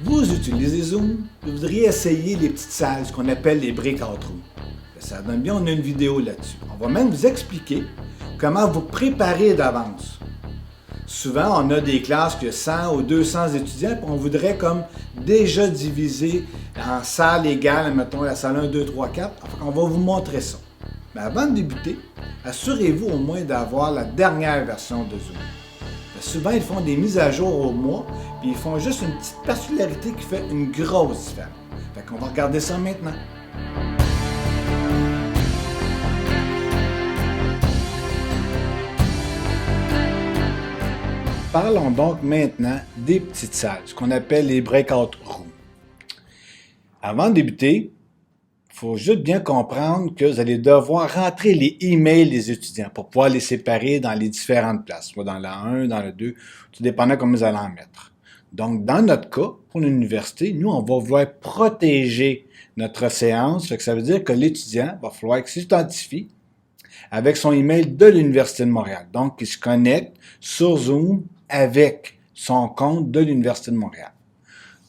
Vous utilisez Zoom, vous voudriez essayer les petites salles, ce qu'on appelle les breakout rooms. Ça donne bien, on a une vidéo là-dessus. On va même vous expliquer comment vous préparer d'avance. Souvent, on a des classes qui ont 100 ou 200 étudiants, puis on voudrait comme déjà diviser en salles égales, mettons la salle 1, 2, 3, 4. On va vous montrer ça. Mais avant de débuter, assurez-vous au moins d'avoir la dernière version de Zoom. Souvent, ils font des mises à jour au mois, puis ils font juste une petite particularité qui fait une grosse différence. Fait qu'on va regarder ça maintenant. Parlons donc maintenant des petites salles, ce qu'on appelle les breakout rooms. Avant de débuter, il faut juste bien comprendre que vous allez devoir rentrer les emails des étudiants pour pouvoir les séparer dans les différentes places, soit dans la 1, dans la 2, tout dépendant comment vous allez en mettre. Donc, dans notre cas, pour l'université, nous, on va vouloir protéger notre séance. Fait que ça veut dire que l'étudiant va falloir qu'il s'identifie avec son email de l'Université de Montréal. Donc, il se connecte sur Zoom avec son compte de l'Université de Montréal.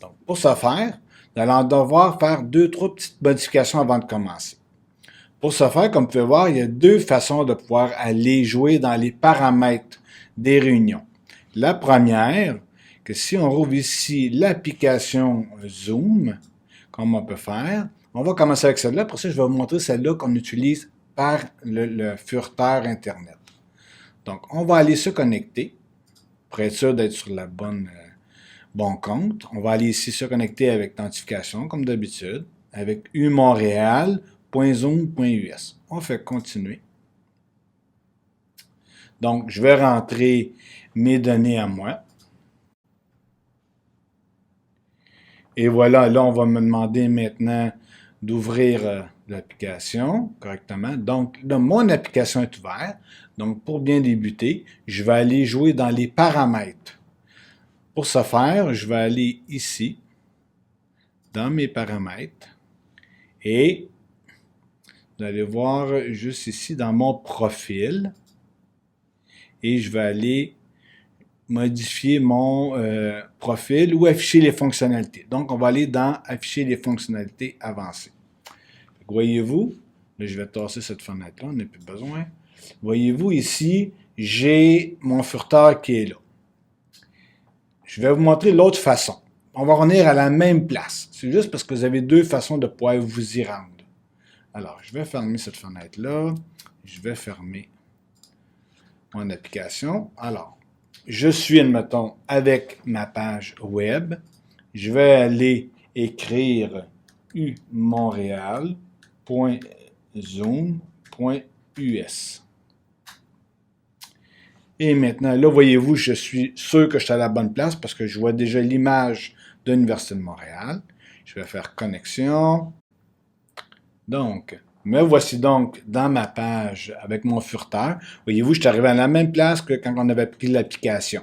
Donc, pour ce faire, nous allons devoir faire 2-3 petites modifications avant de commencer. Pour ce faire, comme vous pouvez voir, il y a 2 façons de pouvoir aller jouer dans les paramètres des réunions. La première, que si on rouvre ici l'application Zoom, comme on peut faire, on va commencer avec celle-là. Pour ça, je vais vous montrer celle-là qu'on utilise par le furteur Internet. Donc, on va aller se connecter pour être sûr d'être sur la bon compte. On va aller ici se connecter avec l'identification, comme d'habitude, avec umontréal.zoom.us. On fait continuer. Donc, je vais rentrer mes données à moi. Et voilà, là, on va me demander maintenant d'ouvrir l'application correctement. Donc, là, mon application est ouverte. Donc, pour bien débuter, je vais aller jouer dans les paramètres. Pour ce faire, je vais aller ici, dans mes paramètres, et vous allez voir juste ici dans mon profil, et je vais aller modifier mon profil ou afficher les fonctionnalités. Donc, on va aller dans afficher les fonctionnalités avancées. Voyez-vous, là, je vais tasser cette fenêtre-là, on n'a plus besoin. Voyez-vous ici, j'ai mon furteur qui est là. Je vais vous montrer l'autre façon. On va revenir à la même place. C'est juste parce que vous avez 2 façons de pouvoir vous y rendre. Alors, je vais fermer cette fenêtre-là. Je vais fermer mon application. Alors, je suis, admettons, avec ma page web. Je vais aller écrire umontréal.zoom.us. Et maintenant, là, voyez-vous, je suis sûr que je suis à la bonne place parce que je vois déjà l'image de l'Université de Montréal. Je vais faire connexion. Donc, me voici donc dans ma page avec mon furteur. Voyez-vous, je suis arrivé à la même place que quand on avait pris l'application.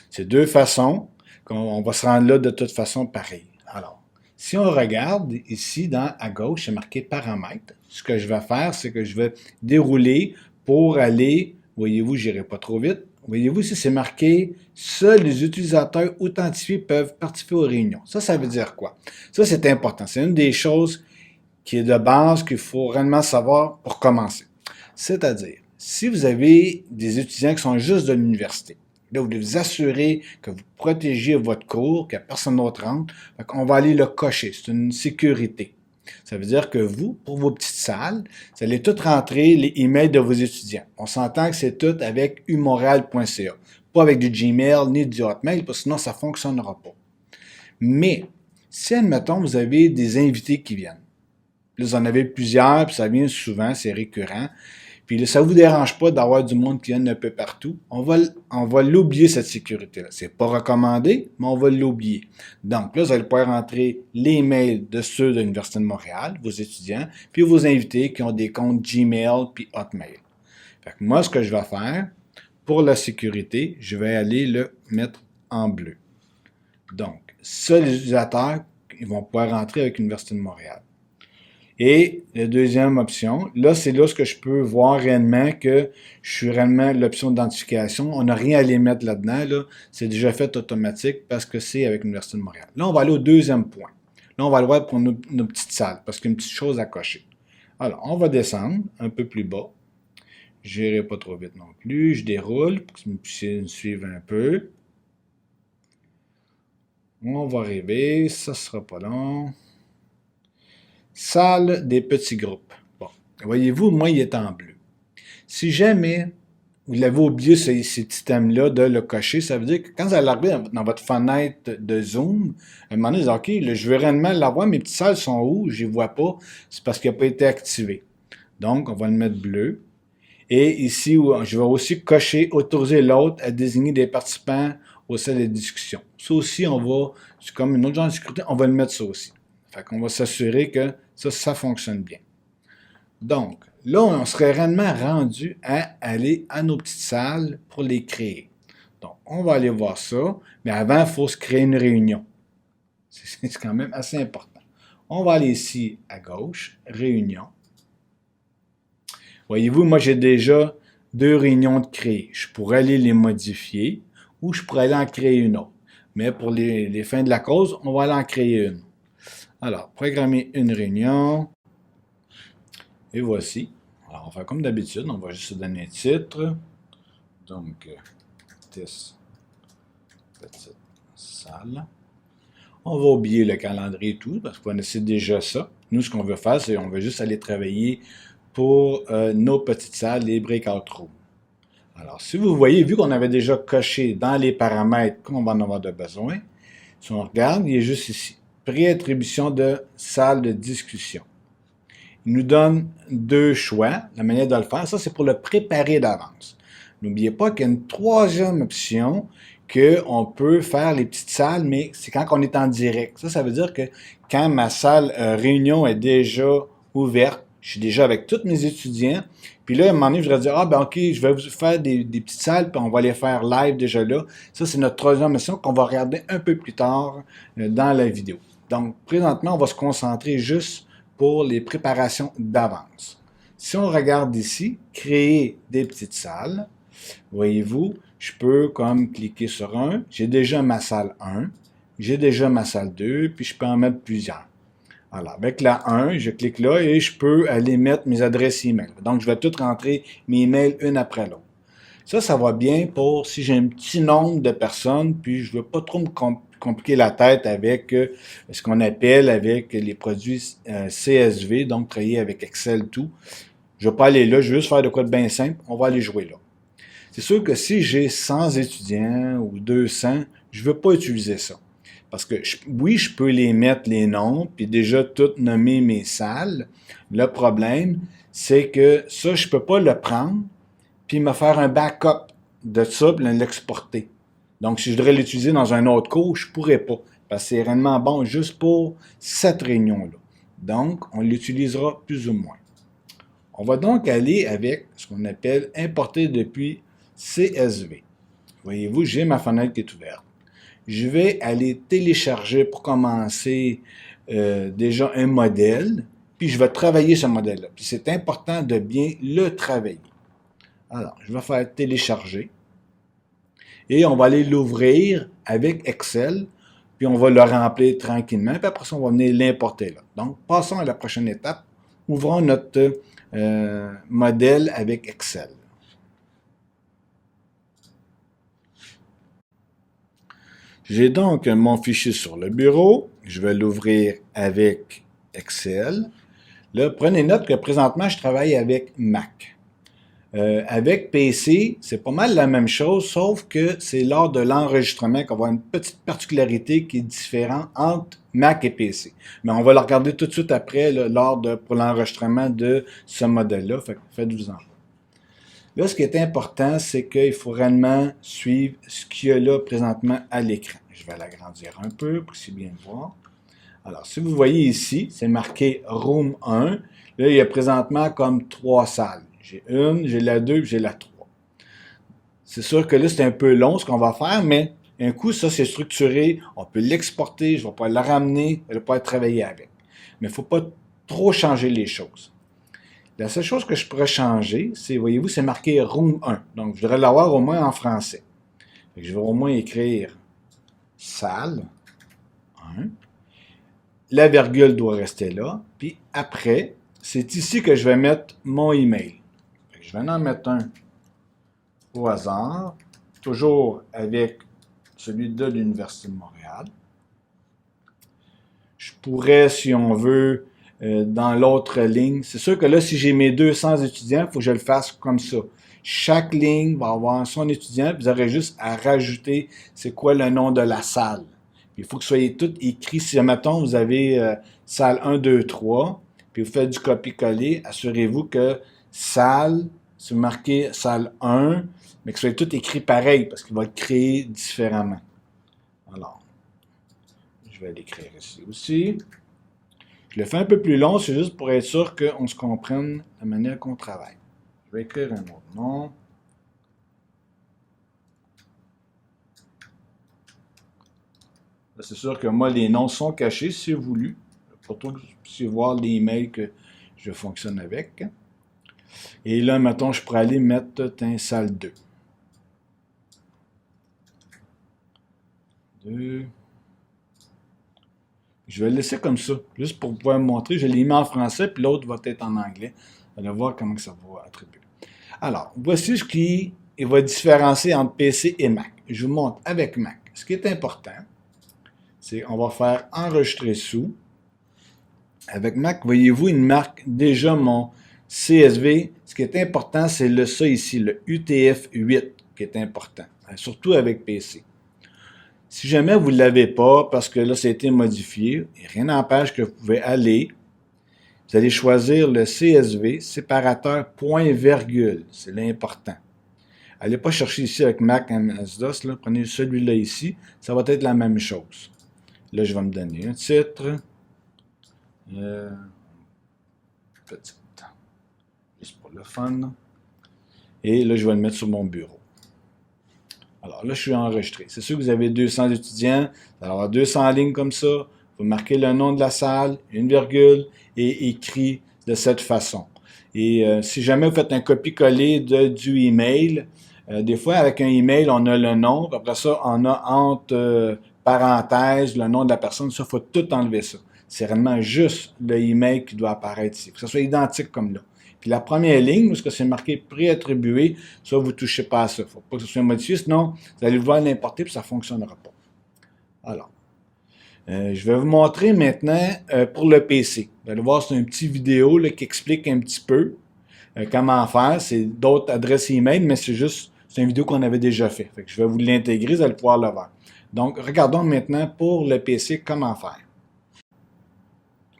C'est 2 façons. On va se rendre là de toute façon pareil. Alors, si on regarde ici à gauche, c'est marqué paramètres. Ce que je vais faire, c'est que je vais dérouler pour aller, voyez-vous, je n'irai pas trop vite. Voyez-vous, ici, c'est marqué « Seuls les utilisateurs authentifiés peuvent participer aux réunions ». Ça veut dire quoi? Ça, c'est important. C'est une des choses qui est de base qu'il faut réellement savoir pour commencer. C'est-à-dire, si vous avez des étudiants qui sont juste de l'université, là, vous devez vous assurer que vous protégez votre cours, que personne d'autre rentre. On va aller le cocher. C'est une sécurité. Ça veut dire que vous, pour vos petites salles, vous allez tout rentrer les emails de vos étudiants. On s'entend que c'est tout avec umontréal.ca. Pas avec du Gmail ni du Hotmail, parce que sinon, ça ne fonctionnera pas. Mais, si, admettons, vous avez des invités qui viennent, là, vous en avez plusieurs, puis ça vient souvent, c'est récurrent. Puis là, ça ne vous dérange pas d'avoir du monde qui vient un peu partout. On va l'oublier, cette sécurité-là. C'est pas recommandé, mais on va l'oublier. Donc là, vous allez pouvoir rentrer les mails de ceux de l'Université de Montréal, vos étudiants, puis vos invités qui ont des comptes Gmail puis Hotmail. Fait que moi, ce que je vais faire, pour la sécurité, je vais aller le mettre en bleu. Donc, seuls les utilisateurs, ils vont pouvoir rentrer avec l'Université de Montréal. Et la deuxième option, là, c'est là ce que je peux voir réellement que je suis réellement l'option d'identification. On n'a rien à les mettre là-dedans, là. C'est déjà fait automatique parce que c'est avec l'Université de Montréal. Là, on va aller au deuxième point. Là, on va le voir pour nos petites salles parce qu'il y a une petite chose à cocher. Alors, on va descendre un peu plus bas. Je n'irai pas trop vite non plus. Je déroule pour que vous puissiez me suivre un peu. On va arriver. Ça ne sera pas long. Salle des petits groupes. Bon, voyez-vous, moi, il est en bleu. Si jamais vous l'avez oublié, cet item-là, de le cocher, ça veut dire que quand vous allez arriver dans votre fenêtre de Zoom, à un moment donné, vous dites, OK, là, je veux réellement l'avoir, mes petites salles sont où? Je ne les vois pas. C'est parce qu'il n'a pas été activé. Donc, on va le mettre bleu. Et ici, je vais aussi cocher, autoriser l'autre à désigner des participants au sein des discussions. Ça aussi, c'est comme une autre genre de sécurité, on va le mettre ça aussi. Fait qu'on va s'assurer que ça fonctionne bien. Donc, là, on serait réellement rendu à aller à nos petites salles pour les créer. Donc, on va aller voir ça, mais avant, il faut se créer une réunion. C'est quand même assez important. On va aller ici à gauche, réunion. Voyez-vous, moi, j'ai déjà 2 réunions de créer. Je pourrais aller les modifier ou je pourrais aller en créer une autre. Mais pour les fins de la cause, on va aller en créer une. Alors, programmer une réunion. Et voici. Alors, on va faire comme d'habitude. On va juste se donner un titre. Donc, test petite salle. On va oublier le calendrier et tout, parce qu'on essaie déjà ça. Nous, ce qu'on veut faire, c'est qu'on veut juste aller travailler pour nos petites salles, les breakout rooms. Alors, si vous voyez, vu qu'on avait déjà coché dans les paramètres qu'on va en avoir de besoin, si on regarde, il est juste ici. Préattribution de salle de discussion. Il nous donne 2 choix, la manière de le faire. Ça, c'est pour le préparer d'avance. N'oubliez pas qu'il y a une troisième option qu'on peut faire les petites salles, mais c'est quand on est en direct. Ça veut dire que quand ma salle réunion est déjà ouverte, je suis déjà avec tous mes étudiants, puis là, à un moment donné, je voudrais dire, ah ben ok, je vais vous faire des petites salles, puis on va les faire live déjà là. Ça, c'est notre troisième option qu'on va regarder un peu plus tard dans la vidéo. Donc, présentement, on va se concentrer juste pour les préparations d'avance. Si on regarde ici, créer des petites salles, voyez-vous, je peux comme cliquer sur un. J'ai déjà ma salle 1, j'ai déjà ma salle 2, puis je peux en mettre plusieurs. Alors, avec la 1, je clique là et je peux aller mettre mes adresses email. Donc, je vais tout rentrer mes emails une après l'autre. Ça va bien pour si j'ai un petit nombre de personnes, puis je ne veux pas trop me compliquer la tête avec ce qu'on appelle avec les produits CSV, donc travailler avec Excel, tout. Je ne vais pas aller là, je veux juste faire de quoi de bien simple, on va aller jouer là. C'est sûr que si j'ai 100 étudiants ou 200, je ne veux pas utiliser ça. Parce que oui, je peux les mettre les noms, puis déjà tout nommer mes salles. Le problème, c'est que ça, je ne peux pas le prendre, puis me faire un backup de ça, puis l'exporter. Donc, si je voudrais l'utiliser dans un autre cours, je ne pourrais pas, parce que c'est réellement bon juste pour cette réunion-là. Donc, on l'utilisera plus ou moins. On va donc aller avec ce qu'on appelle importer depuis CSV. Voyez-vous, j'ai ma fenêtre qui est ouverte. Je vais aller télécharger pour commencer déjà un modèle, puis je vais travailler ce modèle-là. Puis c'est important de bien le travailler. Alors, je vais faire télécharger et on va aller l'ouvrir avec Excel, puis on va le remplir tranquillement, puis après ça, on va venir l'importer là. Donc, passons à la prochaine étape. Ouvrons notre modèle avec Excel. J'ai donc mon fichier sur le bureau. Je vais l'ouvrir avec Excel. Là, prenez note que présentement, je travaille avec Mac. Avec PC, c'est pas mal la même chose, sauf que c'est lors de l'enregistrement qu'on va avoir une petite particularité qui est différente entre Mac et PC. Mais on va la regarder tout de suite après, là, pour l'enregistrement de ce modèle-là. Faites-vous en pas. Là, ce qui est important, c'est qu'il faut réellement suivre ce qu'il y a là présentement à l'écran. Je vais l'agrandir un peu pour que bien voir. Alors, si vous voyez ici, c'est marqué Room 1. Là, il y a présentement comme 3 salles. J'ai une, j'ai la 2, j'ai la 3. C'est sûr que là, c'est un peu long ce qu'on va faire, mais un coup, ça, c'est structuré. On peut l'exporter, je vais pouvoir la ramener, je vais pouvoir travailler avec. Mais il ne faut pas trop changer les choses. La seule chose que je pourrais changer, c'est, voyez-vous, c'est marqué Room 1. Donc, je devrais l'avoir au moins en français. Je vais au moins écrire salle 1. La virgule doit rester là. Puis après, c'est ici que je vais mettre mon email. Je vais en mettre un au hasard, toujours avec celui de l'Université de Montréal. Je pourrais, si on veut, dans l'autre ligne, c'est sûr que là, si j'ai mes 200 étudiants, il faut que je le fasse comme ça. Chaque ligne va avoir son étudiant, puis vous aurez juste à rajouter c'est quoi le nom de la salle. Puis il faut que ce soit tout écrit. Si, mettons, vous avez salle 1, 2, 3, puis vous faites du copier-coller, assurez-vous que salle, si vous marquez salle 1, mais que ce soit tout écrit pareil, parce qu'il va être créé différemment. Alors, je vais l'écrire ici aussi. Je le fais un peu plus long, c'est juste pour être sûr qu'on se comprenne la manière qu'on travaille. Je vais écrire un autre nom. C'est sûr que moi, les noms sont cachés, si voulu, pour que vous puissiez voir les emails que je fonctionne avec. Et là, mettons, je pourrais aller mettre un salle 2. 2. Je vais le laisser comme ça, juste pour pouvoir me montrer. Je l'ai mis en français, puis l'autre va être en anglais. On va voir comment ça va attribuer. Alors, voici ce qui va différencier entre PC et Mac. Je vous montre avec Mac. Ce qui est important, c'est qu'on va faire enregistrer sous. Avec Mac, voyez-vous, il marque déjà mon CSV. Ce qui est important, c'est ça ici, le UTF-8, qui est important, surtout avec PC. Si jamais vous ne l'avez pas, parce que là, ça a été modifié, et rien n'empêche que vous pouvez aller, vous allez choisir le CSV, séparateur point virgule, c'est l'important. Allez pas chercher ici avec Mac MS-DOS, là, prenez celui-là ici, ça va être la même chose. Là, je vais me donner un titre, petit, juste pour le fun, et là, je vais le mettre sur mon bureau. Alors là, je suis enregistré. C'est sûr que vous avez 200 étudiants, vous allez avoir 200 lignes comme ça, vous marquez le nom de la salle, une virgule, et écrit de cette façon. Et si jamais vous faites un copier-coller du email, des fois, avec un email, on a le nom, puis après ça, on a entre parenthèses le nom de la personne. Ça, il faut tout enlever ça. C'est réellement juste le email qui doit apparaître ici. Il faut que ça soit identique comme là. Puis la première ligne, où c'est marqué préattribué, ça, vous ne touchez pas à ça. Il ne faut pas que ce soit modifié, sinon, vous allez devoir l'importer, puis ça ne fonctionnera pas. Alors, je vais vous montrer maintenant pour le PC. Vous allez voir, c'est une petite vidéo là, qui explique un petit peu comment faire. C'est d'autres adresses email, mais c'est une vidéo qu'on avait déjà fait. Fait que je vais vous l'intégrer, vous allez pouvoir le voir. Donc, regardons maintenant pour le PC comment faire.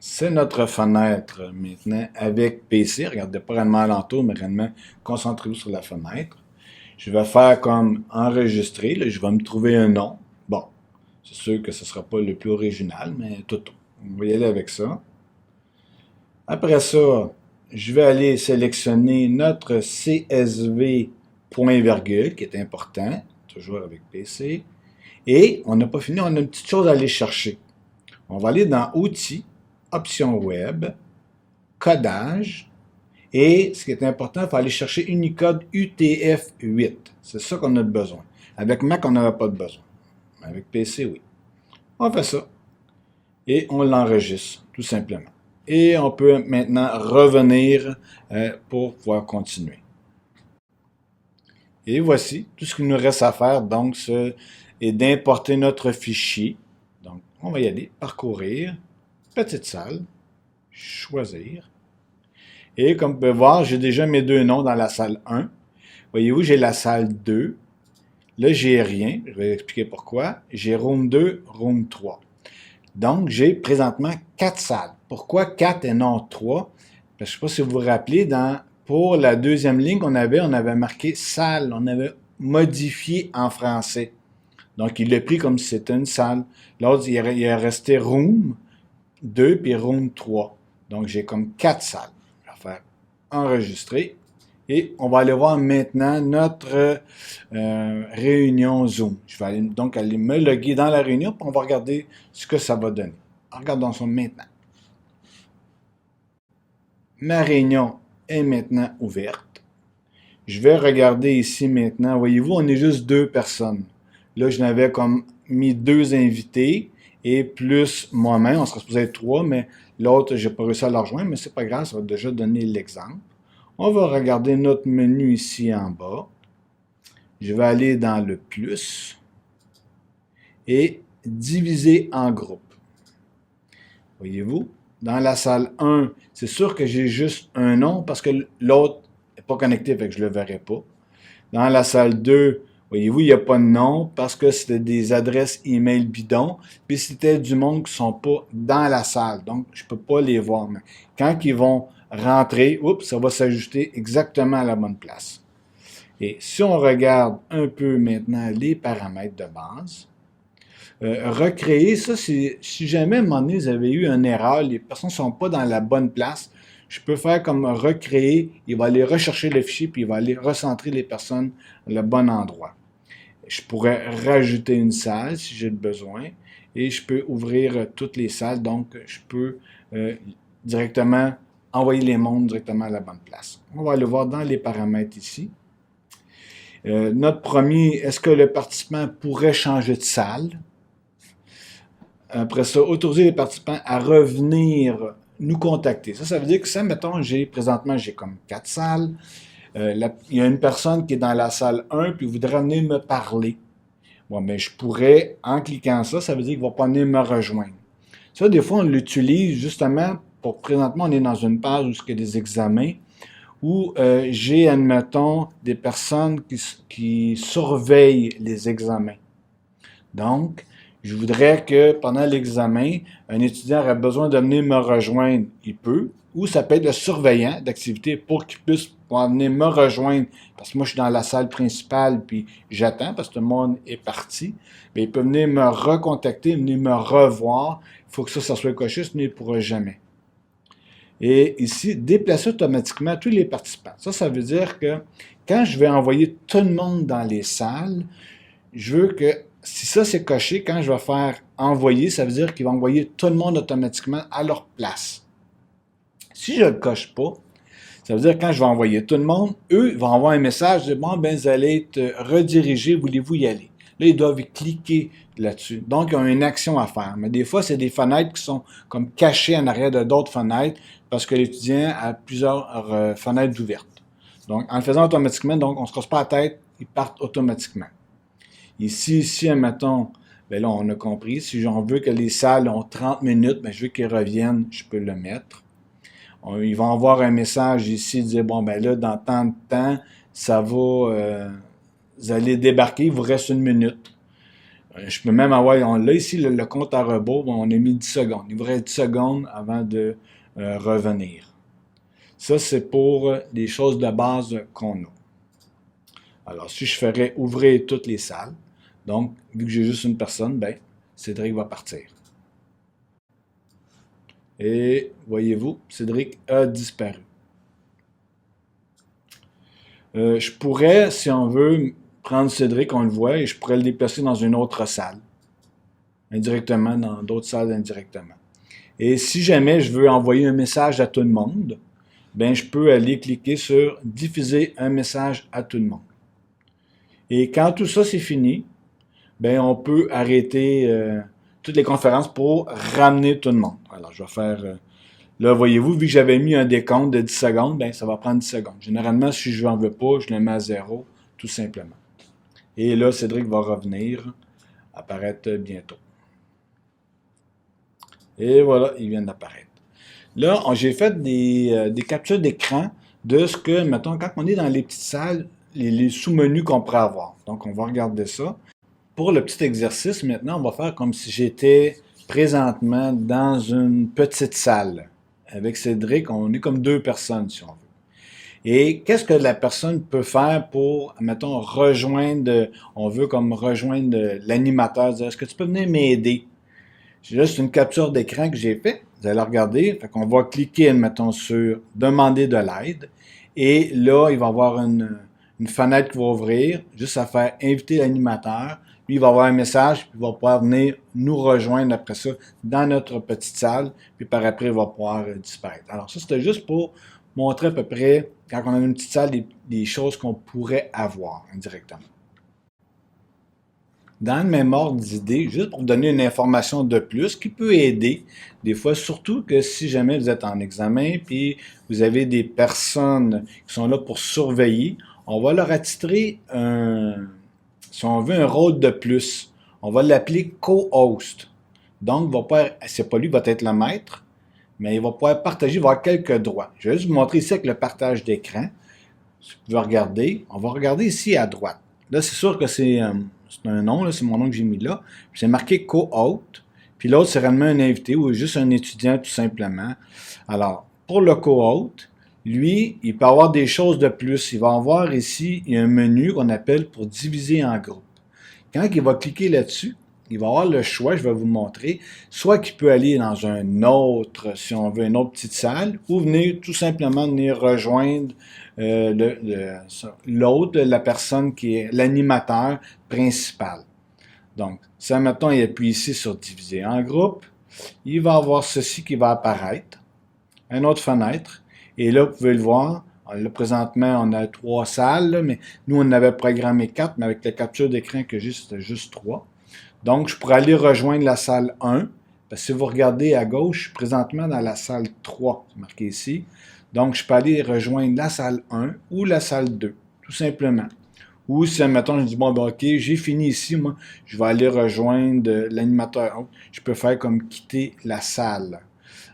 C'est notre fenêtre maintenant avec PC. Regardez pas réellement alentour, mais réellement concentrez-vous sur la fenêtre. Je vais faire comme enregistrer. Là, je vais me trouver un nom. Bon, c'est sûr que ce ne sera pas le plus original, mais tout. On va y aller avec ça. Après ça, je vais aller sélectionner notre CSV point virgule, qui est important, toujours avec PC. Et on n'a pas fini, on a une petite chose à aller chercher. On va aller dans Outils, Options Web, Codage, et ce qui est important, il faut aller chercher Unicode UTF-8. C'est ça qu'on a besoin. Avec Mac, on n'avait pas de besoin. Mais avec PC, oui. On fait ça. Et on l'enregistre, tout simplement. Et on peut maintenant revenir pour pouvoir continuer. Et voici, tout ce qu'il nous reste à faire, donc, c'est d'importer notre fichier. Donc, on va y aller, parcourir, petite salle, choisir. Et comme vous pouvez voir, j'ai déjà mes deux noms dans la salle 1. Voyez-vous, j'ai la salle 2. Là, j'ai rien. Je vais expliquer pourquoi. J'ai Room 2, Room 3. Donc, j'ai présentement 4 salles. Pourquoi 4 et non 3? Parce que je ne sais pas si vous vous rappelez, pour la deuxième ligne qu'on avait marqué salle. On avait modifié en français. Donc, il l'a pris comme si c'était une salle. L'autre, il est resté Room 2 puis Room 3. Donc, j'ai comme 4 salles. Je vais faire enregistrer. Et on va aller voir maintenant notre réunion Zoom. Je vais donc aller me loguer dans la réunion, puis on va regarder ce que ça va donner. Regardons ça maintenant. ma réunion est maintenant ouverte. Je vais regarder ici maintenant. Voyez-vous, on est juste 2 personnes. Là, je n'avais comme mis 2 invités et plus moi-même. On serait supposé être 3, mais l'autre, j'ai pas réussi à le rejoindre, mais c'est pas grave, ça va déjà donner l'exemple. On va regarder notre menu ici en bas. Je vais aller dans le plus et diviser en groupe. Voyez-vous, dans la salle 1, c'est sûr que j'ai juste un nom parce que l'autre n'est pas connecté, fait que je ne le verrai pas. Dans la salle 2, voyez-vous, il n'y a pas de nom parce que c'était des adresses email bidons, puis c'était du monde qui ne sont pas dans la salle, donc je ne peux pas les voir. Mais quand ils vont rentrer, oups, ça va s'ajuster exactement à la bonne place. Et si on regarde un peu maintenant les paramètres de base, recréer, ça, si jamais à un moment donné, vous avez eu une erreur, les personnes ne sont pas dans la bonne place, je peux faire comme recréer, il va aller rechercher le fichier, puis il va aller recentrer les personnes à le bon endroit. Je pourrais rajouter une salle si j'ai besoin, et je peux ouvrir toutes les salles, donc je peux directement envoyer les mondes directement à la bonne place. On va aller voir dans les paramètres ici. Notre premier, est-ce que le participant pourrait changer de salle? Après ça, autoriser les participants à revenir nous contacter. Ça veut dire que ça, mettons, présentement, j'ai comme 4 salles. Il y a une personne qui est dans la salle 1 puis voudrait venir me parler. Bon, mais je pourrais, en cliquant ça veut dire qu'il ne va pas venir me rejoindre. Ça, des fois, on l'utilise justement pour, présentement, on est dans une page où il y a des examens, où j'ai, admettons, des personnes qui surveillent les examens. Donc, je voudrais que pendant l'examen, un étudiant aurait besoin de venir me rejoindre, il peut, ou ça peut être le surveillant d'activité pour qu'il puisse pouvoir venir me rejoindre, parce que moi je suis dans la salle principale, puis j'attends, parce que tout le monde est parti, mais il peut venir me recontacter, venir me revoir, il faut que ça soit coché, sinon il ne pourra jamais. Et ici, déplacer automatiquement tous les participants. Ça veut dire que quand je vais envoyer tout le monde dans les salles, je veux que, si ça c'est coché, quand je vais faire envoyer, ça veut dire qu'il va envoyer tout le monde automatiquement à leur place. Si je ne le coche pas, ça veut dire que quand je vais envoyer tout le monde, eux, ils vont envoyer un message de bon, ben, vous allez être redirigés, voulez-vous y aller? Là, ils doivent cliquer là-dessus. Donc, ils ont une action à faire. Mais des fois, c'est des fenêtres qui sont comme cachées en arrière de d'autres fenêtres parce que l'étudiant a plusieurs fenêtres ouvertes. Donc, en le faisant automatiquement, donc, on ne se casse pas la tête, ils partent automatiquement. Ici, admettons, ben là, on a compris, si on veut que les salles ont 30 minutes, ben je veux qu'ils reviennent, je peux le mettre. Ils vont avoir un message ici, dire, bon, ben là, dans tant de temps, ça va, vous allez débarquer, il vous reste 1 minute. Je peux même avoir, là ici, le compte à rebours, on a mis 10 secondes. Il vous reste 10 secondes avant de revenir. Ça, c'est pour les choses de base qu'on a. Alors, si je ferais ouvrir toutes les salles, donc, vu que j'ai juste une personne, ben, Cédric va partir. Et, voyez-vous, Cédric a disparu. Je pourrais, si on veut, prendre Cédric, on le voit, et je pourrais le déplacer dans une autre salle. Indirectement, dans d'autres salles indirectement. Et si jamais je veux envoyer un message à tout le monde, ben, je peux aller cliquer sur « Diffuser un message à tout le monde ». Et quand tout ça c'est fini, ben on peut arrêter toutes les conférences pour ramener tout le monde. Alors, je vais faire... là, voyez-vous, vu que j'avais mis un décompte de 10 secondes, ben ça va prendre 10 secondes. Généralement, si je n'en veux pas, je le mets à 0, tout simplement. Et là, Cédric va revenir, apparaître bientôt. Et voilà, il vient d'apparaître. Là, j'ai fait des captures d'écran de ce que, mettons, quand on est dans les petites salles, les sous-menus qu'on pourrait avoir. Donc, on va regarder ça. Pour le petit exercice, maintenant, on va faire comme si j'étais présentement dans une petite salle. Avec Cédric, on est comme 2 personnes, si on veut. Et qu'est-ce que la personne peut faire pour, mettons, rejoindre, on veut comme rejoindre l'animateur, dire, est-ce que tu peux venir m'aider? C'est juste une capture d'écran que j'ai fait. Vous allez regarder. Fait qu'on va cliquer, mettons, sur demander de l'aide. Et là, il va y avoir une fenêtre qui va ouvrir, juste à faire inviter l'animateur. Puis il va avoir un message, puis il va pouvoir venir nous rejoindre après ça dans notre petite salle, puis par après, il va pouvoir disparaître. Alors ça, c'était juste pour montrer à peu près, quand on a une petite salle, des choses qu'on pourrait avoir indirectement. Dans le même ordre d'idée, juste pour vous donner une information de plus qui peut aider, des fois, surtout que si jamais vous êtes en examen, puis vous avez des personnes qui sont là pour surveiller, on va leur attitrer si on veut, un rôle de plus. On va l'appeler co-host. Donc, c'est pas lui qui va être le maître, mais il va pouvoir partager, il va avoir quelques droits. Je vais juste vous montrer ici avec le partage d'écran. Si vous pouvez regarder, on va regarder ici à droite. Là, c'est sûr que c'est un nom, c'est mon nom que j'ai mis là. C'est marqué co-hôte. Puis l'autre, c'est réellement un invité ou juste un étudiant tout simplement. Alors, pour le co-hôte, lui, il peut avoir des choses de plus. Il va avoir ici un menu qu'on appelle pour diviser en groupes. Quand il va cliquer là-dessus, il va avoir le choix, je vais vous montrer, soit qu'il peut aller dans un autre, si on veut, une autre petite salle, ou tout simplement venir rejoindre l'autre, la personne qui est l'animateur principal. Donc, si maintenant il appuie ici sur diviser en groupe, il va avoir ceci qui va apparaître, une autre fenêtre, et là, vous pouvez le voir, là, présentement, on a 3 salles, là, mais nous, on avait programmé 4, mais avec la capture d'écran que j'ai, c'était juste 3. Donc, je pourrais aller rejoindre la salle 1, parce que si vous regardez à gauche, je suis présentement dans la salle 3, c'est marqué ici. Donc, je peux aller rejoindre la salle 1 ou la salle 2, tout simplement. Ou si, admettons, je dis, bon, ben, ok, j'ai fini ici, moi, je vais aller rejoindre l'animateur. Je peux faire comme quitter la salle.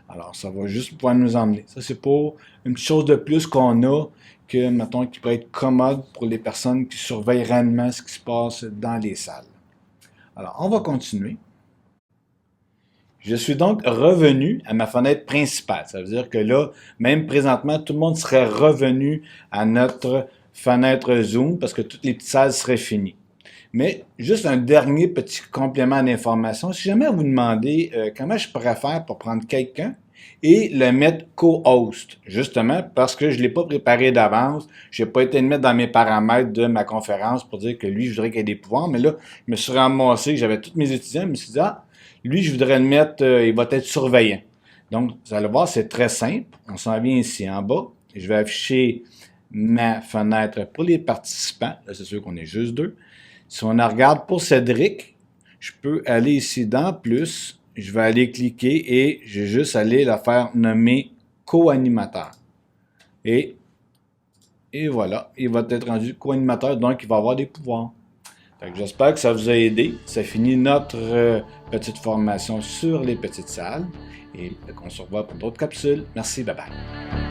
Alors, ça va juste pouvoir nous emmener. Ça, c'est pour une petite chose de plus qu'on a, que, mettons, qui pourrait être commode pour les personnes qui surveillent réellement ce qui se passe dans les salles. Alors, on va continuer. Je suis donc revenu à ma fenêtre principale. Ça veut dire que là, même présentement, tout le monde serait revenu à notre fenêtre Zoom parce que toutes les petites salles seraient finies. Mais juste un dernier petit complément d'information. Si jamais vous demandez comment je pourrais faire pour prendre quelqu'un et le mettre co-host, justement parce que je ne l'ai pas préparé d'avance, je n'ai pas été le mettre dans mes paramètres de ma conférence pour dire que lui, je voudrais qu'il ait des pouvoirs, mais là, je me suis ramassé, j'avais tous mes étudiants, je me suis dit, lui, je voudrais le mettre, il va être surveillant. Donc, vous allez voir, c'est très simple. On s'en vient ici en bas. Je vais afficher ma fenêtre pour les participants. Là, c'est sûr qu'on est juste 2. Si on regarde pour Cédric, je peux aller ici dans Plus. Je vais aller cliquer et je vais juste aller la faire nommer co-animateur. Et voilà, il va être rendu co-animateur, donc il va avoir des pouvoirs. J'espère que ça vous a aidé. Ça finit notre petite formation sur les petites salles et qu'on se revoit pour d'autres capsules. Merci, bye bye.